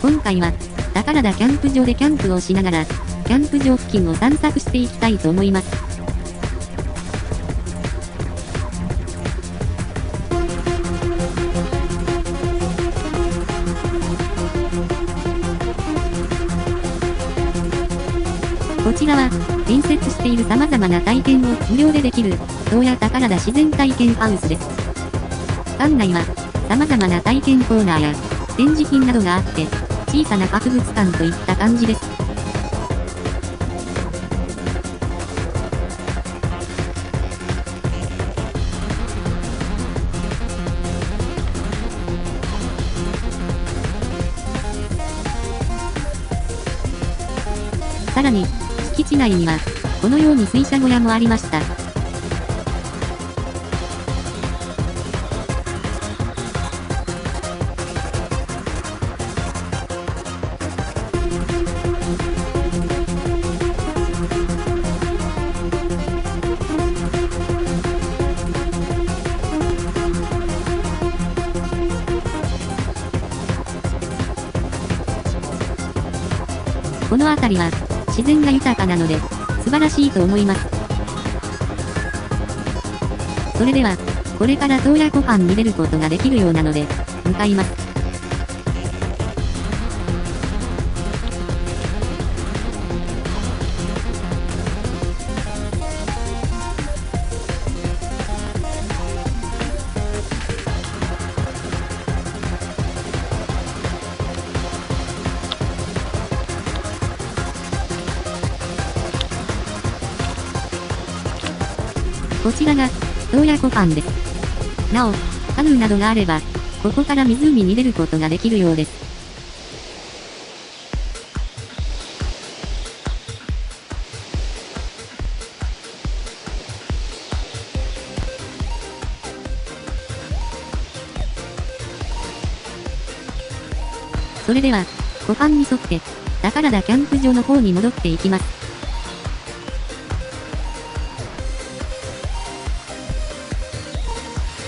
今回は、宝田キャンプ場でキャンプをしながら、キャンプ場付近を散策していきたいと思います。こちらは、隣接している様々な体験を無料でできる、洞爺宝田自然体験ハウスです。館内は、様々な体験コーナーや、展示品などがあって、小さな博物館といった感じです。さらに、敷地内には、このように水車小屋もありました。この辺りは、自然が豊かなので、素晴らしいと思います。それでは、これから洞爺湖畔に出ることができるようなので、向かいます。こちらが、洞爺湖畔です。なお、カヌーなどがあれば、ここから湖に出ることができるようです。それでは、湖畔に沿って、宝田キャンプ場の方に戻っていきます。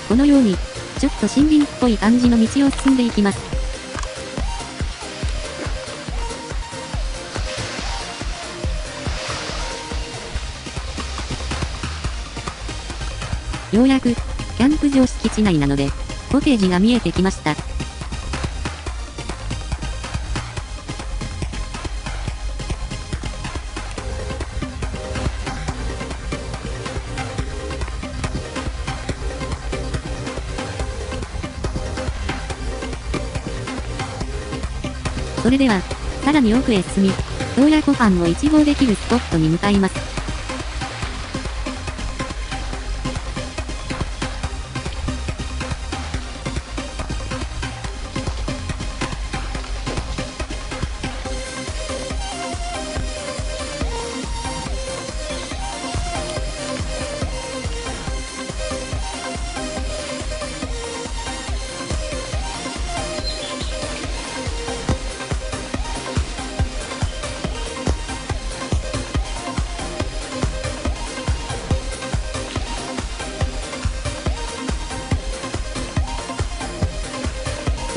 このように、ちょっと森林っぽい感じの道を進んでいきます。ようやく、キャンプ場敷地内なので、コテージが見えてきました。それでは、さらに奥へ進み、洞爺湖畔を一望できるスポットに向かいます。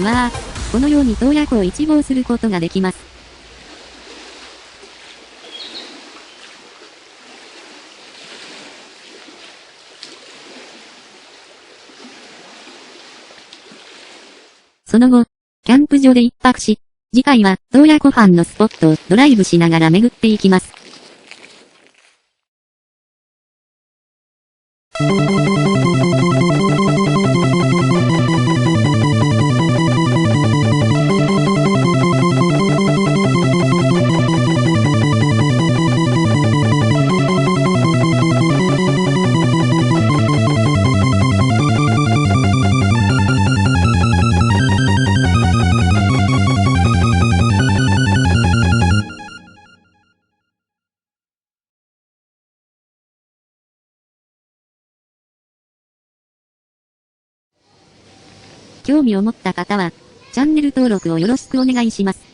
うわぁ、このように洞爺湖を一望することができます。その後、キャンプ場で一泊し、次回は洞爺湖畔のスポットをドライブしながら巡っていきます。興味を持った方は、チャンネル登録をよろしくお願いします。